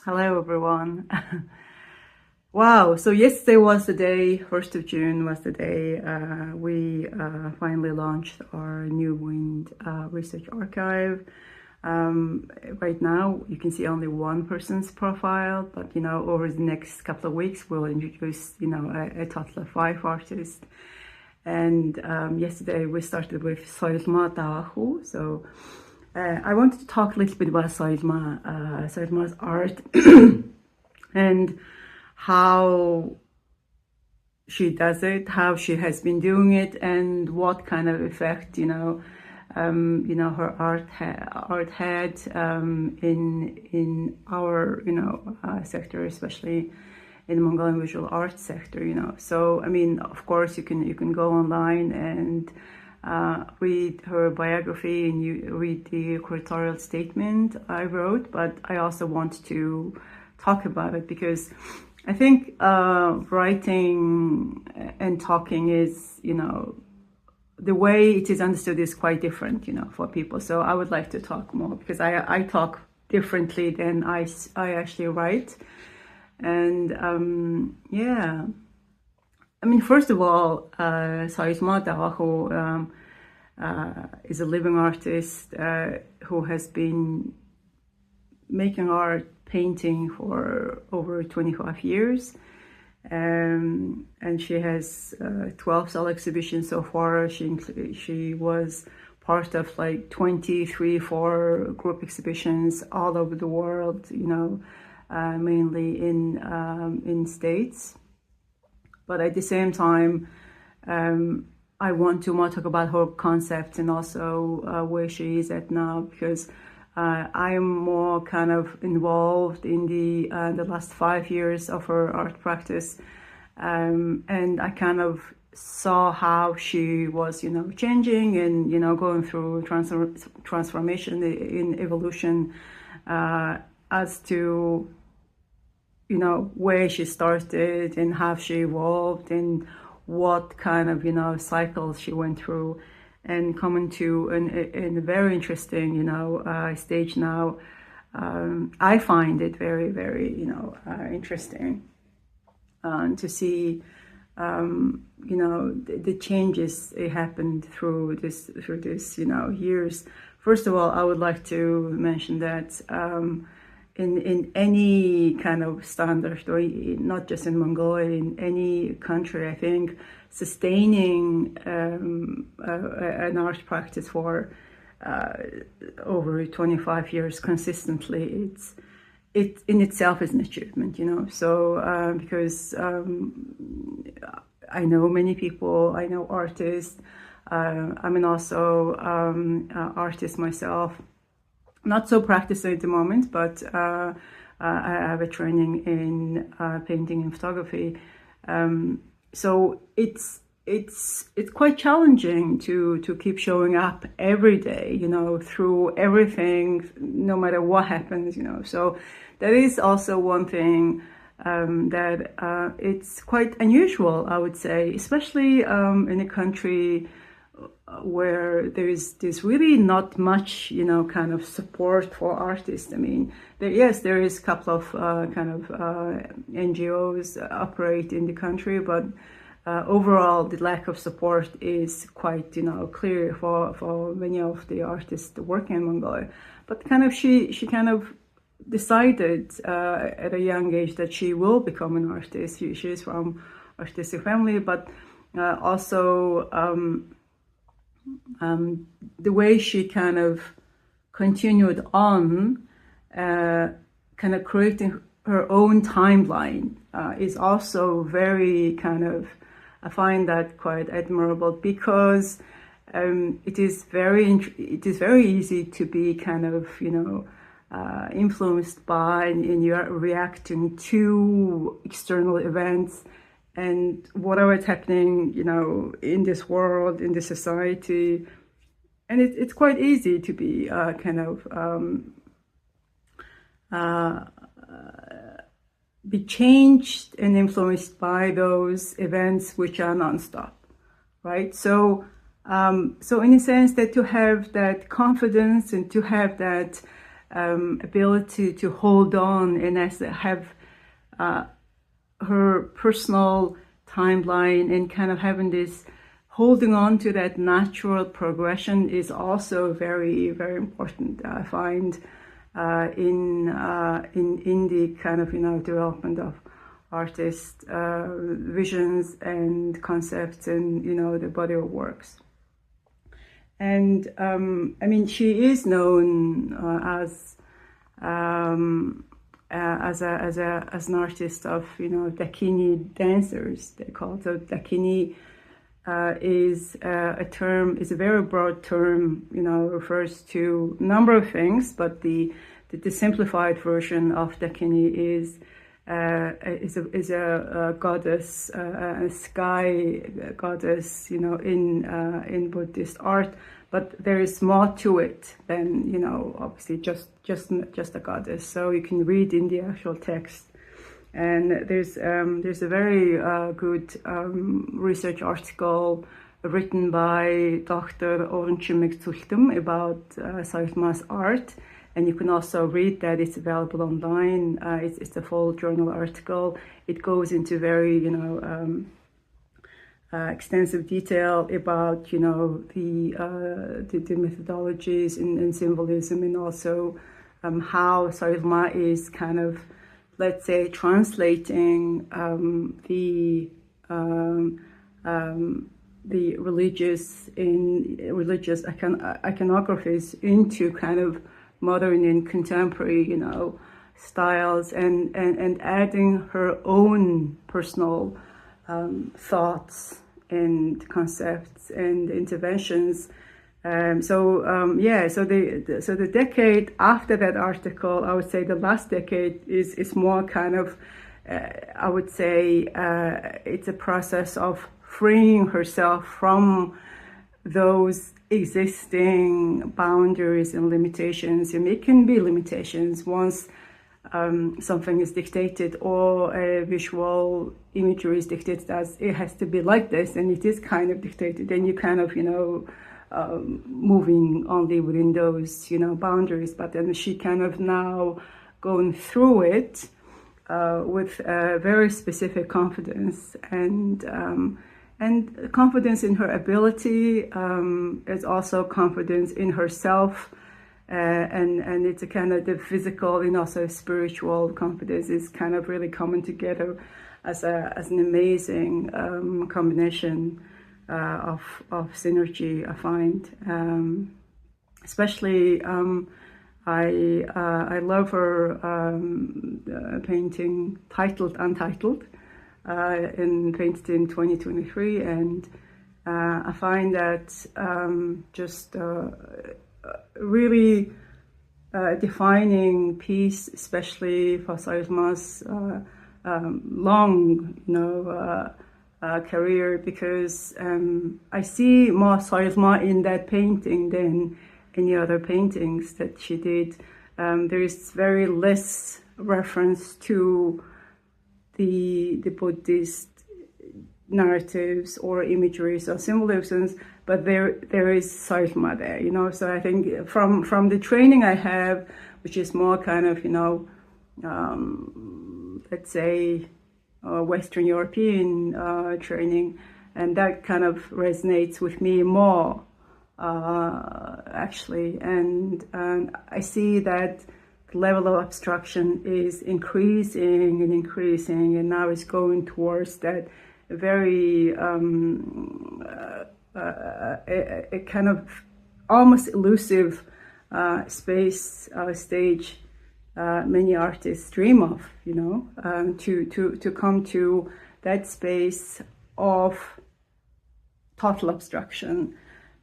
Hello, everyone. Wow, so yesterday was the day, 1st of June was the day we finally launched our new wind research archive. Right now, you can see only one person's profile, but over the next couple of weeks, we'll introduce a total of 5 artists. And yesterday we started with Soyolmaa Davaakhuu. So I wanted to talk a little bit about Soyolmaa's art and how she does it, how she has been doing it, and what kind of effect her art had in our sector, especially in the Mongolian visual arts sector. So I mean, of course, you can go online and read her biography and you read the curatorial statement I wrote, but I also want to talk about it because I think writing and talking is, the way it is understood is quite different, for people. So I would like to talk more because I talk differently than I actually write. And yeah. I mean, first of all, Soyolmaa Davaakhuu is a living artist who has been making art, painting for over 25 years. And she has 12 solo exhibitions so far. She was part of like 4 group exhibitions all over the world, mainly in States. But at the same time, I want to more talk about her concepts and also where she is at now, because I am more kind of involved in the last 5 years of her art practice, and I kind of saw how she was, changing and going through transformation in evolution as to where she started and how she evolved and what kind of cycles she went through, and coming to a very interesting stage now. I find it very, very interesting to see the changes it happened through this years. First of all, I would like to mention that in any kind of standard, or not just in Mongolia, in any country, I think sustaining an art practice for over 25 years consistently, it in itself is an achievement, So because I know many people, I know artists. I'm also artist myself. Not so practicing at the moment, but I have a training in painting and photography. So it's quite challenging to keep showing up every day, through everything, no matter what happens, So that is also one thing that it's quite unusual, I would say, especially in a country where there's really not much kind of support for artists. I mean, there is a couple of NGOs operate in the country, but overall the lack of support is quite clear for many of the artists working in Mongolia. But she kind of decided at a young age that she will become an artist. She is from artistic family, but also the way she kind of continued on, kind of creating her own timeline, is also very I find that quite admirable, because it is very easy to be kind of influenced by and you're reacting to external events and whatever is happening, in this world, in this society. And it's quite easy to be be changed and influenced by those events which are nonstop, right? So in a sense, that to have that confidence and to have that ability to hold on and have her personal timeline, and kind of having this holding on to that natural progression is also very, very important. I find in the kind of development of artists' visions and concepts, and the body of works. And I mean, she is known as an artist of Dakini dancers. They call it. So Dakini is a very broad term. Refers to a number of things, but the simplified version of Dakini is a goddess, a sky goddess, in Buddhist art. But there is more to it than obviously just a goddess. So you can read in the actual text, and there's a very good research article written by Dr Tsendpurev Tsegmid about Soyolmaa's art. And you can also read that. It's available online. It's a full journal article. It goes into very, extensive detail about, the methodologies and symbolism, and also how Soyolmaa is kind of, let's say, translating the religious iconographies into kind of modern and contemporary, styles, and adding her own personal thoughts and concepts and interventions. So the decade after that article, I would say the last decade is more kind of, I would say, it's a process of freeing herself from those existing boundaries and limitations. And it can be limitations once something is dictated, or a visual imagery is dictated as it has to be like this, and it is kind of dictated, and you kind of moving only within those boundaries. But then she kind of now going through it with a very specific confidence, and confidence in her ability, is also confidence in herself, and it's a kind of the physical and also spiritual confidence is kind of really coming together as an amazing combination of synergy, I find. Especially I love her painting titled Untitled, painted in 2023, and I find that just really defining piece, especially for Soyolmaa's long career, because I see more Soyolmaa in that painting than any other paintings that she did. There is very less reference to the Buddhist narratives or imageries or symbolisms, but there is Soyolmaa there, So I think from the training I have, which is more kind of let's say Western European training, and that kind of resonates with me more actually, and I see that the level of abstraction is increasing, and now it's going towards that very a kind of almost elusive stage many artists dream of, to come to that space of total abstraction,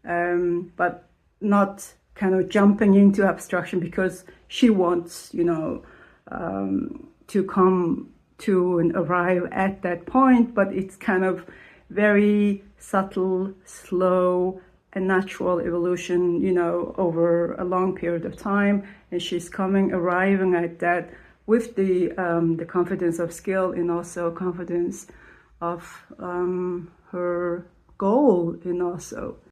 but not kind of jumping into abstraction because she wants, to come to and arrive at that point, but it's kind of very subtle, slow, and natural evolution, over a long period of time. And she's arriving at that with the confidence of skill, and also confidence of her goal, and also